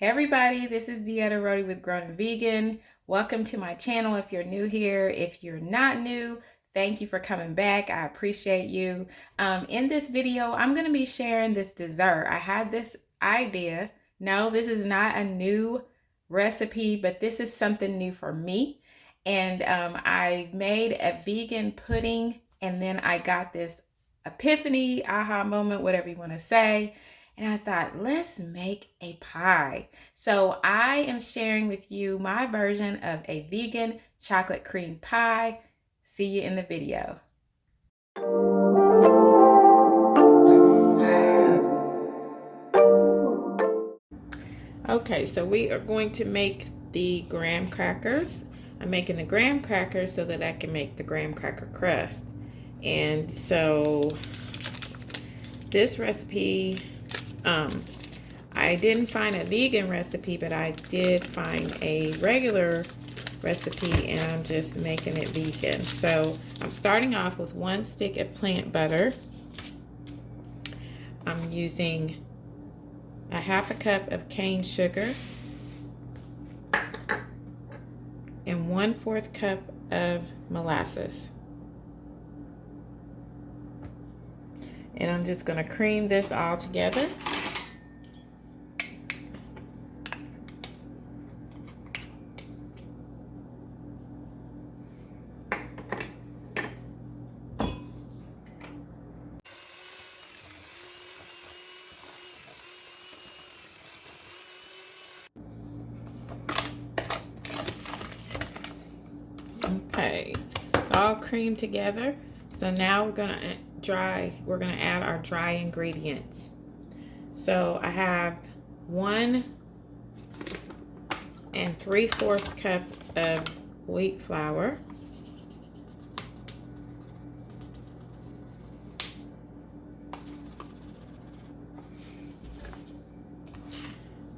Hey everybody, this is Deetta Rody with Grown and Vegan. Welcome to my channel if you're new here. If you're not new, thank you for coming back. I appreciate you. In this video, I'm going to be sharing this dessert. I had this idea. No, this is not a new recipe, but this is something new for me. And I made a vegan pudding, and then I got this epiphany, aha moment, whatever you want to say. And I thought, let's make a pie. So I am sharing with you my version of a vegan chocolate cream pie. See you in the video. Okay, so we are going to make the graham crackers. I'm making the graham crackers so that I can make the graham cracker crust. And so this recipe, I didn't find a vegan recipe, but I did find a regular recipe, and I'm just making it vegan. So I'm starting off with 1 stick of plant butter. I'm using a 1/2 cup of cane sugar and 1/4 cup of molasses. And I'm just going to cream this all together. Okay, it's all creamed together. So now we're gonna add our dry ingredients. So I have 1 3/4 cup of wheat flour.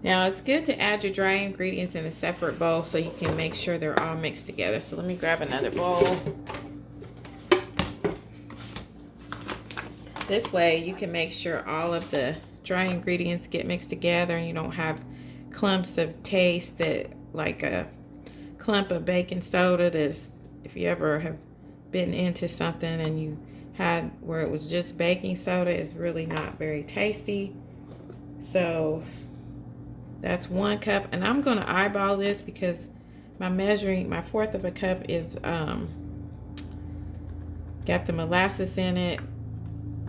Now it's good to add your dry ingredients in a separate bowl so you can make sure they're all mixed together. So let me grab another bowl. This way you can make sure all of the dry ingredients get mixed together and you don't have clumps of taste that, like a clump of baking soda, that's, if you ever have been into something and you had where it was just baking soda, is really not very tasty. So that's 1 cup, and I'm going to eyeball this because my 1/4 of a cup is got the molasses in it.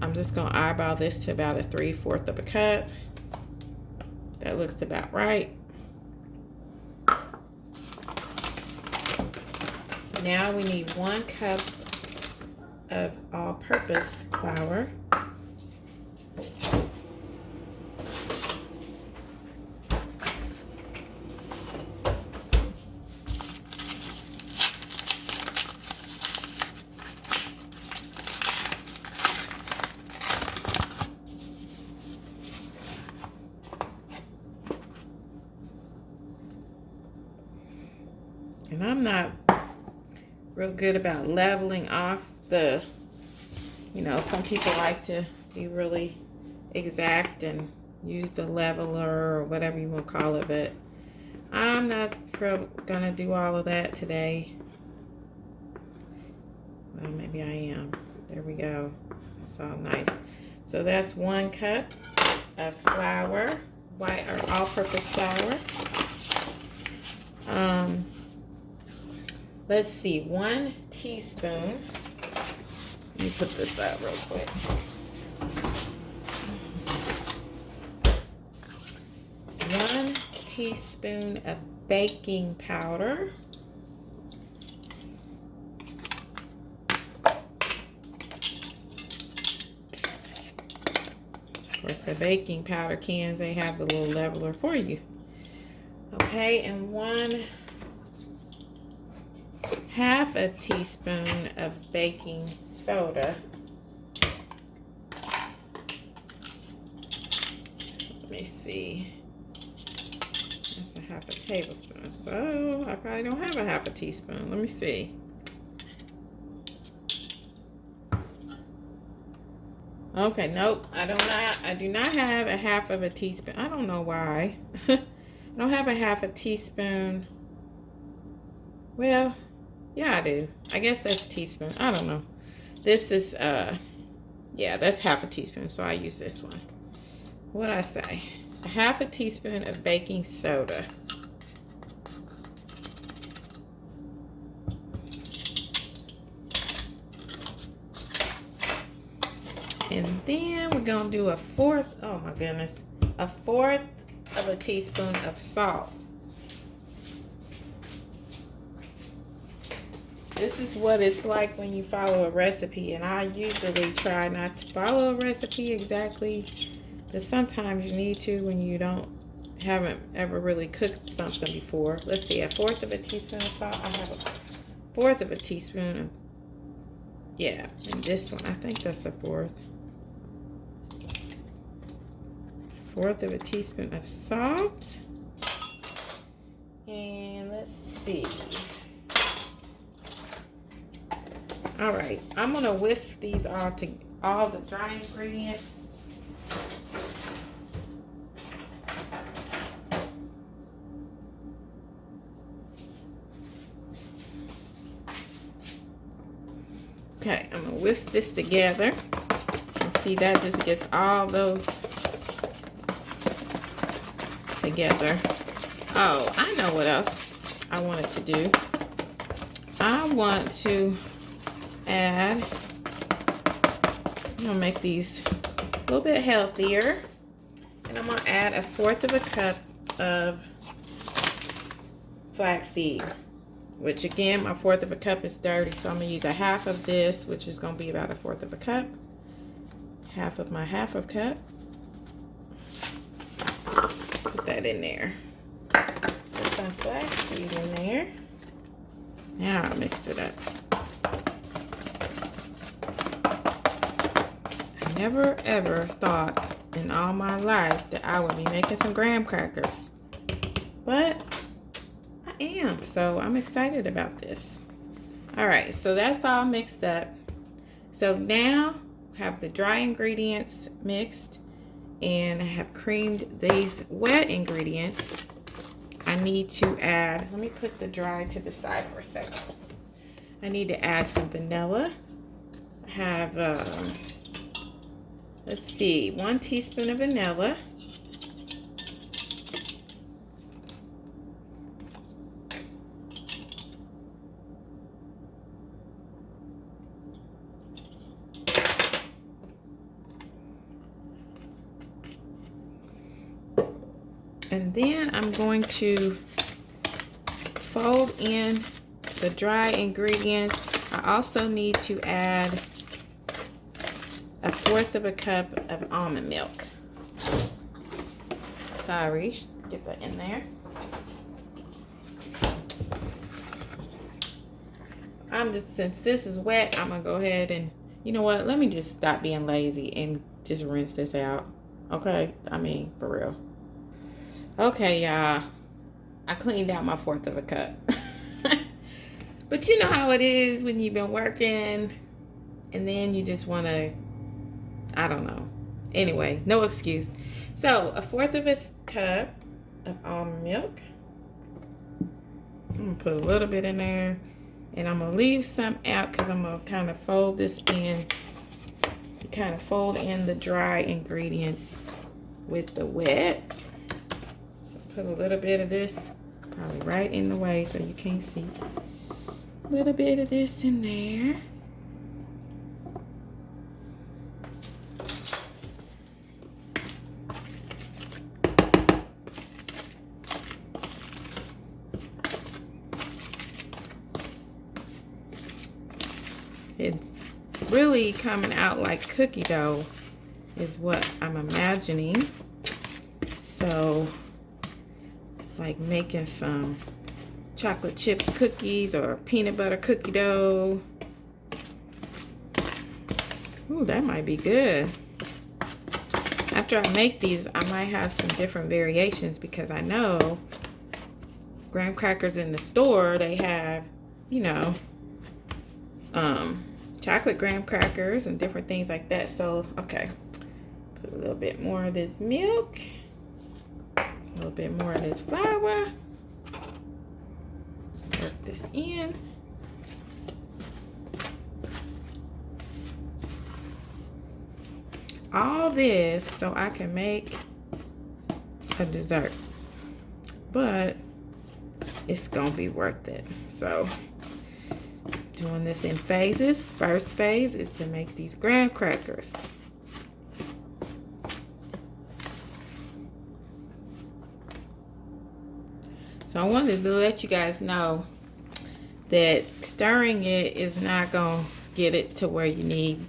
I'm just going to eyeball this to about a 3/4 of a cup. That looks about right. Now we need 1 cup of all-purpose flour. And I'm not real good about leveling off the, some people like to be really exact and use the leveler or whatever you want to call it, but I'm not gonna do all of that today. Well, maybe I am. There we go. That's all nice. So that's 1 cup of flour, white or all-purpose flour. Let's see, 1 teaspoon. Let me put this out real quick. 1 teaspoon of baking powder. Of course, the baking powder cans, they have the little leveler for you. Okay, and 1/2 teaspoon of baking soda. Let me see. That's a 1/2 tablespoon. So I probably don't have a 1/2 teaspoon. Let me see. Okay, nope. I do not have a 1/2 teaspoon. I don't know why. I don't have a half a teaspoon. Well, yeah, I do. I guess that's a teaspoon. I don't know. This is, yeah, that's half a teaspoon, so I use this one. What'd I say? A half a teaspoon of baking soda. And then we're gonna do a fourth, oh my goodness, a fourth of a teaspoon of salt. This is what it's like when you follow a recipe, and I usually try not to follow a recipe exactly, but sometimes you need to when you haven't ever really cooked something before. Let's see, a fourth of a teaspoon of salt. I have a fourth of a teaspoon of, yeah, and this one, I think that's a fourth. Fourth of a teaspoon of salt. And let's see. All right, I'm gonna whisk these all the dry ingredients. Okay, I'm gonna whisk this together. And see, that just gets all those together. Oh, I know what else I wanted to do. I want to add, I'm gonna make these a little bit healthier, and I'm gonna add a fourth of a cup of flaxseed, which again, my fourth of a cup is dirty, so I'm gonna use a half of this, which is gonna be about a fourth of a cup, half of my half a cup. Put that in there. Put some flaxseed in there. Now I'll mix it up. I never ever thought in all my life that I would be making some graham crackers, but I am, so I'm excited about this. All right, so that's all mixed up. So now I have the dry ingredients mixed, and I have creamed these wet ingredients. I need to add, let me put the dry to the side for a second. I need to add some vanilla. I have, let's see, 1 teaspoon of vanilla. And then I'm going to fold in the dry ingredients. I also need to add a fourth of a cup of almond milk. Sorry, get that in there. Since this is wet, I'm gonna go ahead and, you know what, let me just stop being lazy and just rinse this out. Okay, I mean, for real. Okay, y'all, I cleaned out my fourth of a cup. But you know how it is when you've been working and then you just want to, I don't know. Anyway, no excuse. So a fourth of a cup of almond milk. I'm going to put a little bit in there, and I'm going to leave some out because I'm going to kind of fold this in. Kind of fold in the dry ingredients with the wet. Put a little bit of this, probably right in the way so you can't see. A little bit of this in there. It's really coming out like cookie dough is what I'm imagining. So like making some chocolate chip cookies or peanut butter cookie dough. Ooh, that might be good. After I make these, I might have some different variations because I know graham crackers in the store, they have, you know, chocolate graham crackers and different things like that. So, okay, put a little bit more of this milk. A little bit more of this flour. Work this in. All this so I can make a dessert, but it's gonna be worth it. So doing this in phases. First phase is to make these graham crackers. So I wanted to let you guys know that stirring it is not gonna get it to where you need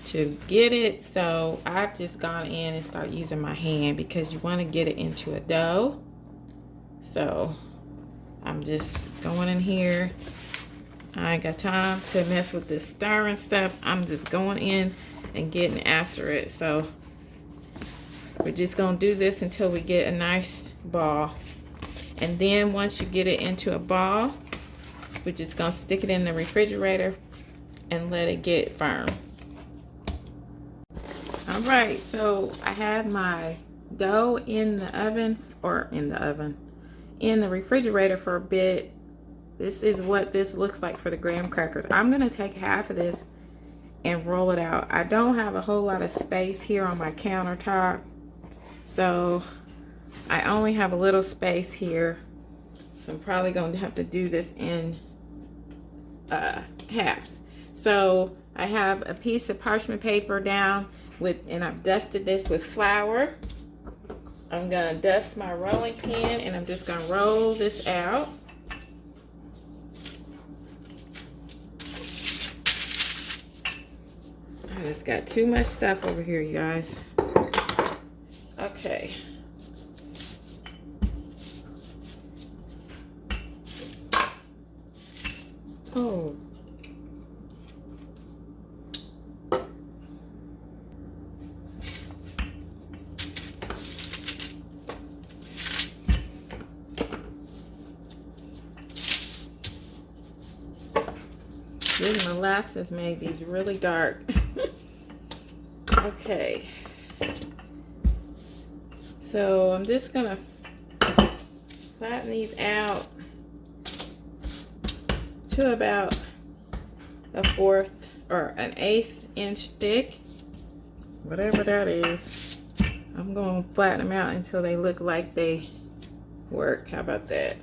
to get it. So I've just gone in and start using my hand because you want to get it into a dough. So I'm just going in here. I ain't got time to mess with this stirring stuff. I'm just going in and getting after it. So we're just gonna do this until we get a nice ball. And then once you get it into a ball, we're just gonna stick it in the refrigerator and let it get firm. All right, so I had my dough in the oven, in the refrigerator for a bit. This is what this looks like for the graham crackers. I'm gonna take half of this and roll it out. I don't have a whole lot of space here on my countertop, so I only have a little space here. So I'm probably going to have to do this in halves. So I have a piece of parchment paper down and I've dusted this with flour. I'm gonna dust my rolling pin and I'm just gonna roll this out. I just got too much stuff over here, you guys. Okay. Oh. This molasses made these really dark. Okay. So I'm just gonna flatten these out to about a 1/4 or an 1/8 inch thick, whatever that is. I'm gonna flatten them out until they look like they work. How about that?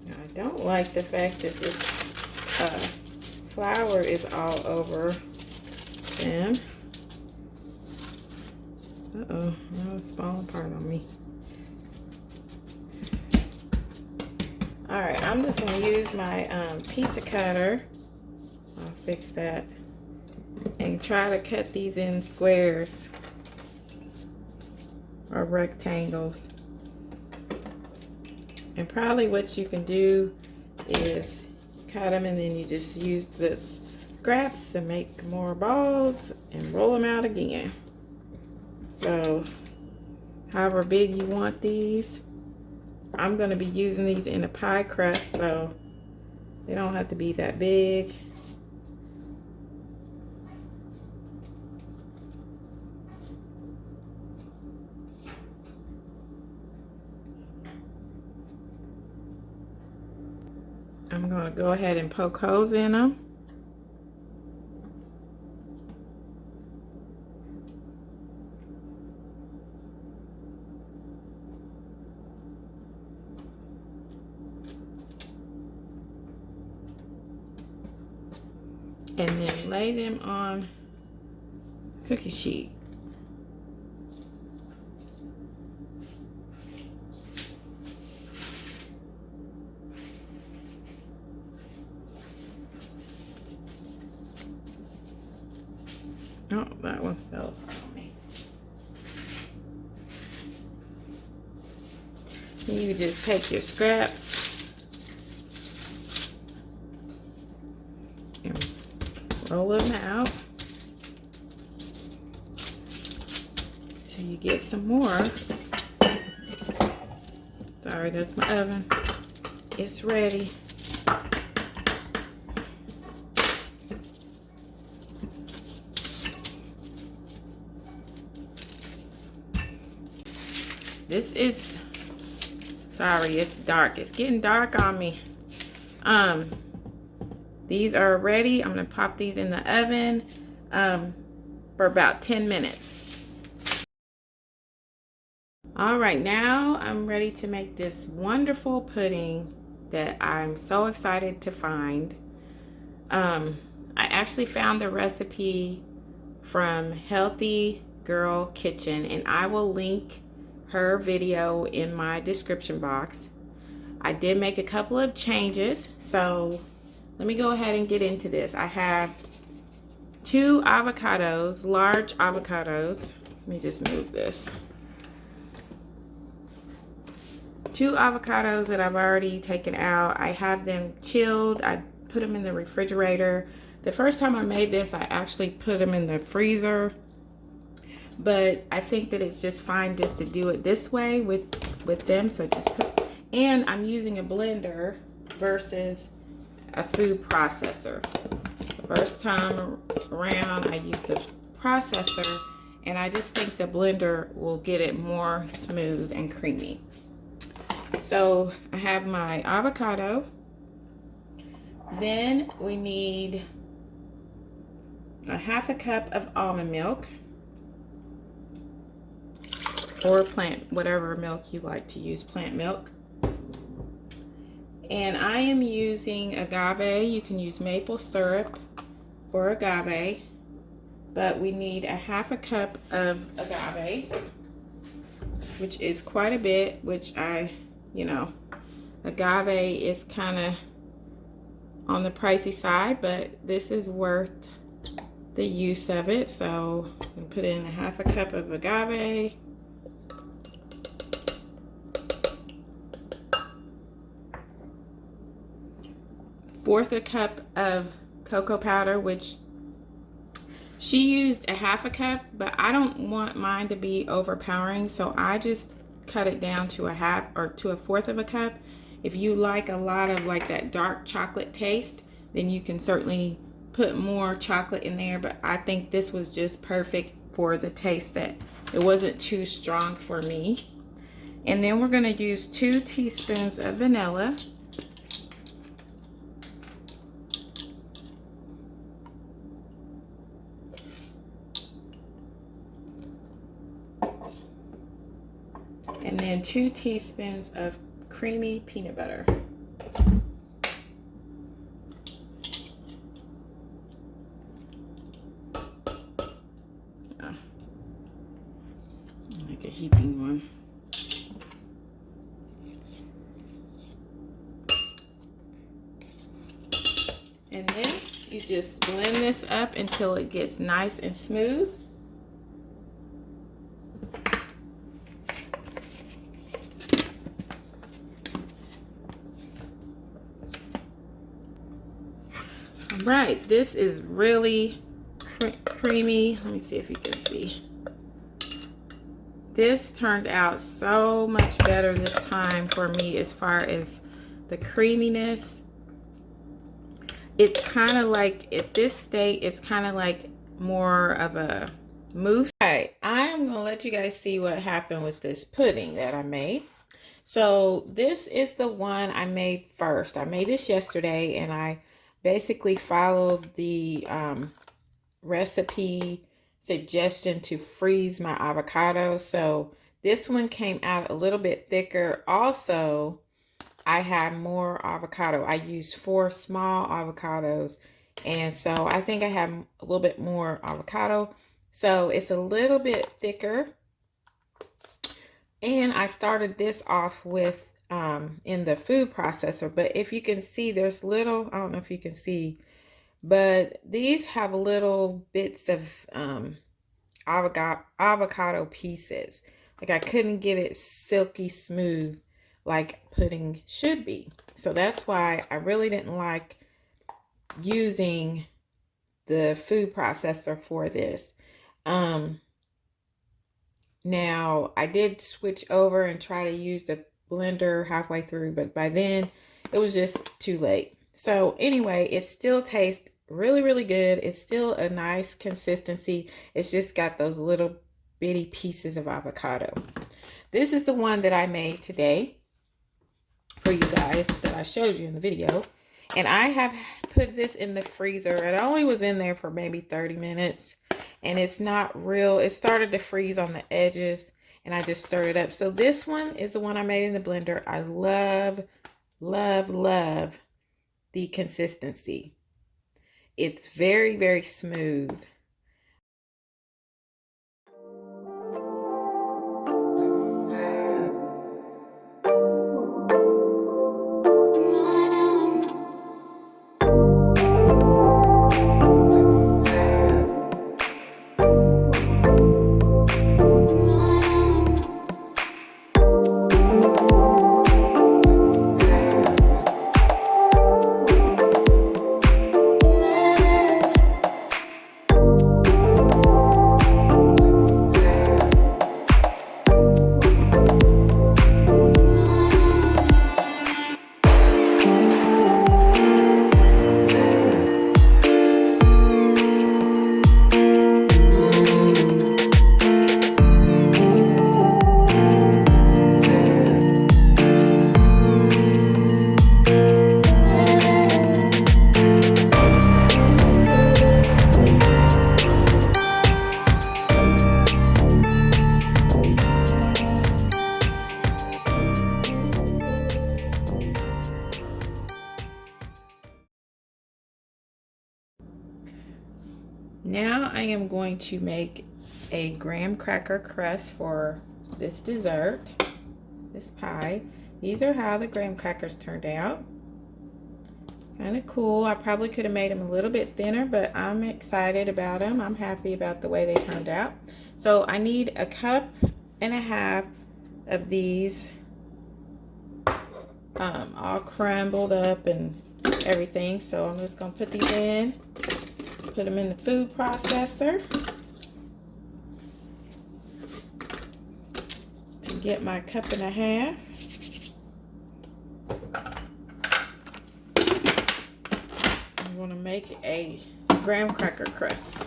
I don't like the fact that this flour is all over them. Uh-oh, now it's falling apart on me. All right, I'm just gonna use my pizza cutter. I'll fix that. And try to cut these in squares or rectangles. And probably what you can do is cut them and then you just use the scraps to make more balls and roll them out again. So however big you want these. I'm going to be using these in a pie crust, so they don't have to be that big. I'm going to go ahead and poke holes in them. And then lay them on cookie sheet. Oh, that one fell on me. You just take your scraps and roll them out till you get some more. Sorry, that's my oven. It's ready. This is, sorry, it's dark. It's getting dark on me. These are ready. I'm gonna pop these in the oven for about 10 minutes. All right, now I'm ready to make this wonderful pudding that I'm so excited to find. I actually found the recipe from Healthy Girl Kitchen, and I will link her video in my description box. I did make a couple of changes, so let me go ahead and get into this. I have 2 avocados, large avocados. Let me just move this. 2 avocados that I've already taken out. I have them chilled. I put them in the refrigerator. The first time I made this, I actually put them in the freezer, but I think that it's just fine just to do it this way with them. So just put, and I'm using a blender versus a food processor. The first time around, I used a processor, and I just think the blender will get it more smooth and creamy. So I have my avocado. Then we need a half a cup of almond milk, or plant, whatever milk you like to use, plant milk. And I am using agave. You can use maple syrup for agave, but we need a half a cup of agave, which is quite a bit, which agave is kind of on the pricey side, but this is worth the use of it. So I'm gonna put in a half a cup of agave. Fourth a cup of cocoa powder, which she used a half a cup, but I don't want mine to be overpowering, so I just cut it down to a half or to a fourth of a cup. If you like a lot of like that dark chocolate taste, then you can certainly put more chocolate in there, but I think this was just perfect for the taste, that it wasn't too strong for me. And then we're going to use 2 teaspoons of vanilla. And then 2 teaspoons of creamy peanut butter. Like a heaping one. And then you just blend this up until it gets nice and smooth. Right, this is really creamy. Let me see if you can see. This turned out so much better this time for me as far as the creaminess. It's kind of like, at this state, it's kind of like more of a mousse. All right, I am gonna let you guys see what happened with this pudding that I made. So this is the one I made first. I made this yesterday, and I basically followed the recipe suggestion to freeze my avocado. So this one came out a little bit thicker. Also, I had more avocado. I used 4 small avocados, and so I think I have a little bit more avocado. So it's a little bit thicker. And I started this off with in the food processor, but if you can see, there's little, I don't know if you can see, but these have little bits of avocado pieces. Like I couldn't get it silky smooth like pudding should be. So that's why I really didn't like using the food processor for this. Now I did switch over and try to use the blender halfway through, but by then it was just too late. So anyway, it still tastes really, really good. It's still a nice consistency. It's just got those little bitty pieces of avocado. This is the one that I made today for you guys that I showed you in the video. And I have put this in the freezer. It only was in there for maybe 30 minutes. And it's not real. It started to freeze on the edges. And I just stirred it up. So this one is the one I made in the blender. I love, love, love the consistency. It's very, very smooth. Now I am going to make a graham cracker crust for this dessert, this pie. These are how the graham crackers turned out. Kind of cool. I probably could have made them a little bit thinner, but I'm excited about them. I'm happy about the way they turned out. So I need 1.5 cups of these all crumbled up and everything. So I'm just going to put these in. Put them in the food processor to get my 1.5 cups. I'm going to make a graham cracker crust.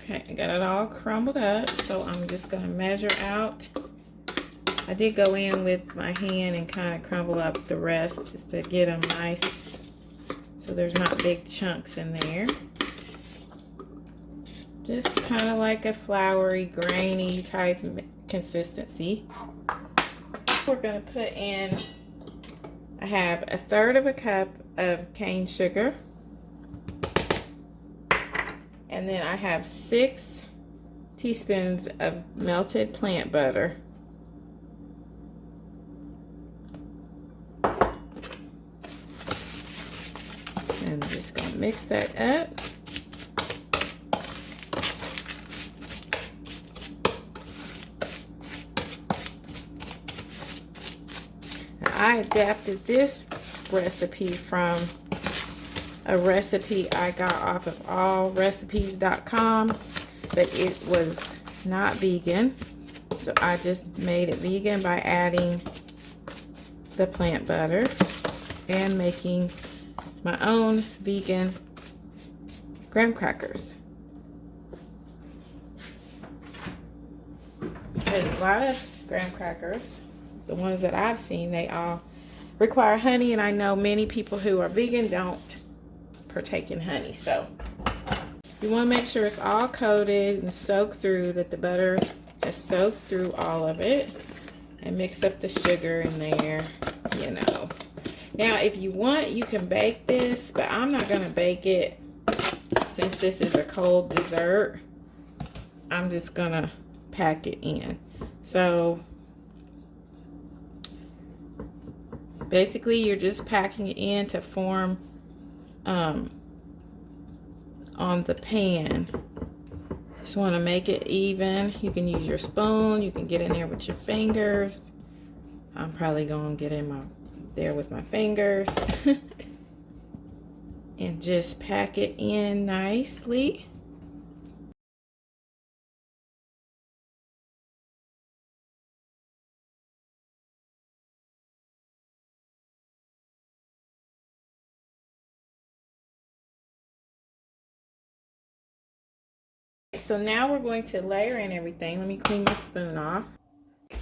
Okay, I got it all crumbled up, so I'm just going to measure out. I did go in with my hand and kind of crumble up the rest just to get them nice, so there's not big chunks in there. Just kind of like a floury, grainy type consistency. We're going to put in, I have 1/3 cup of cane sugar. And then I have 6 teaspoons of melted plant butter. And I'm just going to mix that up. I adapted this recipe from a recipe I got off of allrecipes.com, but it was not vegan. So I just made it vegan by adding the plant butter and making my own vegan graham crackers. Because a lot of graham crackers, the ones that I've seen, they all require honey, and I know many people who are vegan don't partake in honey. So you want to make sure it's all coated and soaked through, that the butter has soaked through all of it, and mix up the sugar in there, you know. Now if you want, you can bake this, but I'm not going to bake it since this is a cold dessert. I'm just going to pack it in. So basically you're just packing it in to form on the pan. Just want to make it even. You can use your spoon, you can get in there with your fingers. I'm probably going to get in there with my fingers and just pack it in nicely. so now we're going to layer in everything. Let me clean my spoon off.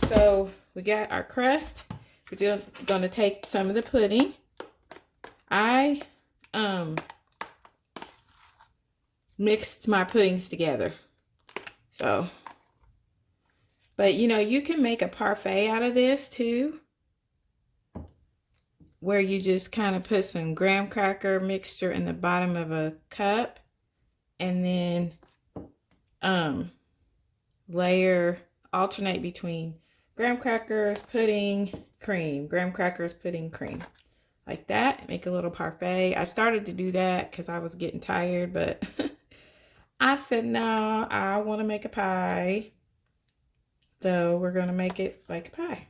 So we got our crust. We're just going to take some of the pudding. I mixed my puddings together. So, but you know, you can make a parfait out of this too, where you just kind of put some graham cracker mixture in the bottom of a cup and then alternate between graham crackers, pudding, cream, graham crackers, pudding, cream. Like that, make a little parfait. I started to do that because I was getting tired, but I said, no, I want to make a pie. So we're going to make it like a pie.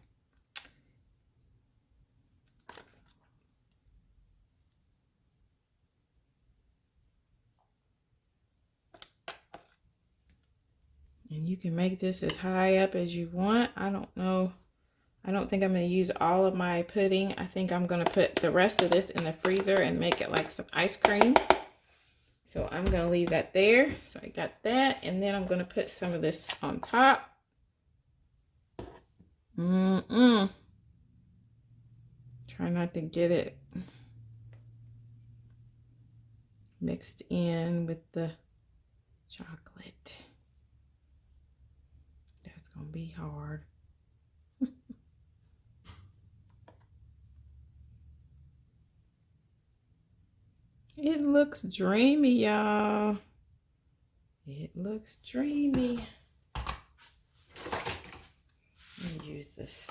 And you can make this as high up as you want. I don't know. I don't think I'm going to use all of my pudding. I think I'm going to put the rest of this in the freezer and make it like some ice cream. So I'm going to leave that there. So I got that. And then I'm going to put some of this on top. Try not to get it mixed in with the chocolate. That's going to be hard. It looks dreamy, y'all. It looks dreamy. Let me use this.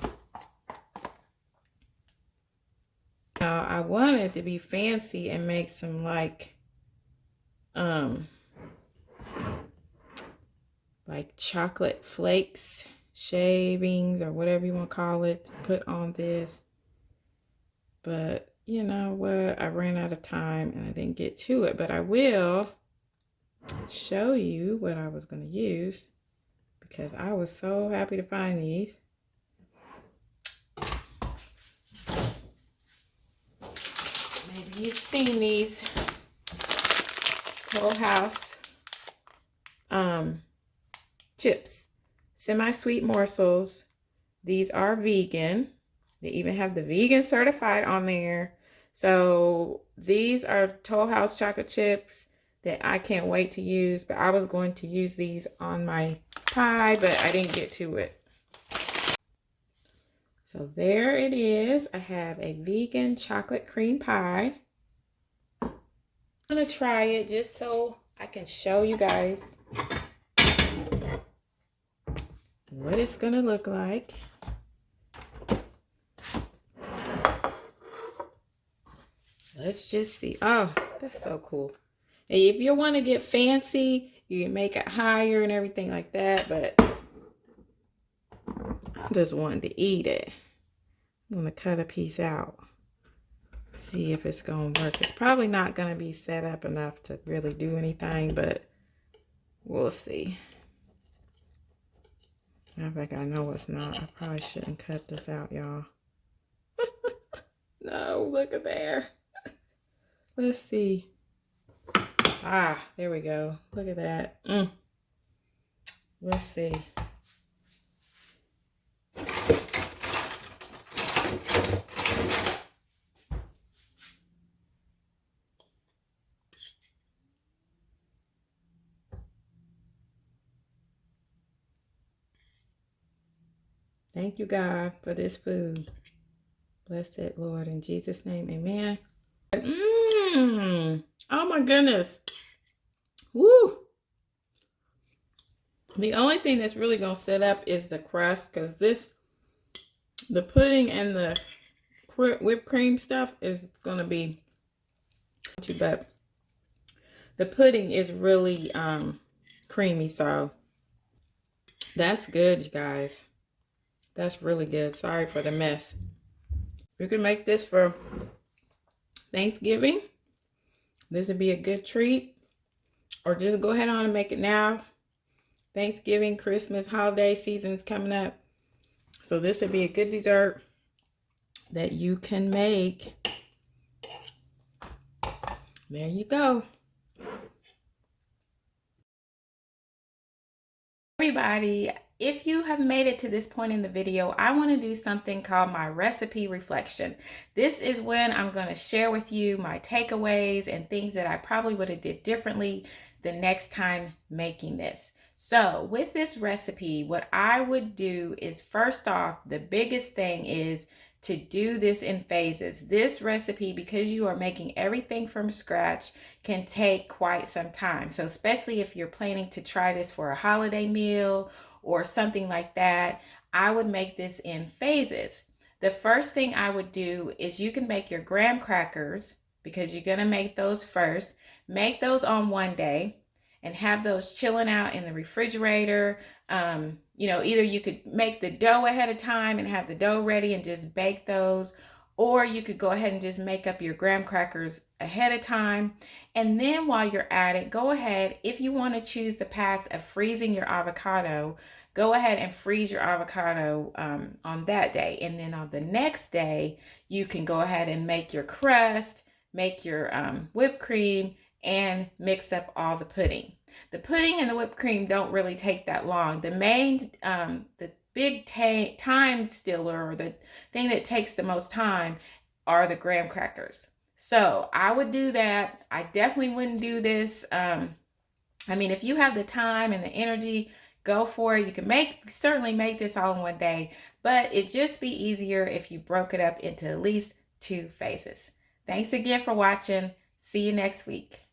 Now, I wanted it to be fancy and make some like chocolate flakes, shavings, or whatever you want to call it, to put on this. But you know what? I ran out of time and I didn't get to it. But I will show you what I was going to use because I was so happy to find these. Maybe you've seen these Whole House chips, semi-sweet morsels. These are vegan. They even have the vegan certified on there. So these are Toll House chocolate chips that I can't wait to use. But I was going to use these on my pie, but I didn't get to it. So there it is. I have a vegan chocolate cream pie. I'm going to try it just so I can show you guys what it's going to look like. Let's just see. Oh, that's so cool. And if you want to get fancy, you can make it higher and everything like that. But I just wanted to eat it. I'm going to cut a piece out. See if it's going to work. It's probably not going to be set up enough to really do anything, but we'll see. I think I know it's not. I probably shouldn't cut this out, y'all. No, look at there. Let's see. Ah, there we go. Look at that. Let's see. Thank you, God, for this food. Bless it, Lord, in Jesus' name, amen. Oh my goodness. Woo. The only thing that's really going to set up is the crust, because the pudding and the whipped cream stuff is going to be too bad. The pudding is really creamy, so that's good, you guys. That's really good. Sorry for the mess. You can make this for Thanksgiving. This would be a good treat. Or just go ahead on and make it now. Thanksgiving, Christmas, holiday season's coming up. So this would be a good dessert that you can make. There you go. everybody, if you have made it to this point in the video, I want to do something called my recipe reflection. This is when I'm going to share with you my takeaways and things that I probably would have did differently the next time making this. So with this recipe, what I would do is, first off, the biggest thing is to do this in phases. This recipe, because you are making everything from scratch, can take quite some time. So especially if you're planning to try this for a holiday meal or something like that, I would make this in phases. The first thing I would do is, you can make your graham crackers, because you're going to make those first. Make those on one day and have those chilling out in the refrigerator. Either you could make the dough ahead of time and have the dough ready and just bake those, or you could go ahead and just make up your graham crackers ahead of time. And then while you're at it, go ahead, if you want to choose the path of freezing your avocado, go ahead and freeze your avocado on that day. And then on the next day, you can go ahead and make your crust, make your whipped cream, and mix up all the pudding. The pudding and the whipped cream don't really take that long. The main, the big time stealer, or the thing that takes the most time, are the graham crackers. So I would do that. I definitely wouldn't do this. If you have the time and the energy, go for it. You can certainly make this all in one day, but it'd just be easier if you broke it up into at least 2 phases. Thanks again for watching. See you next week.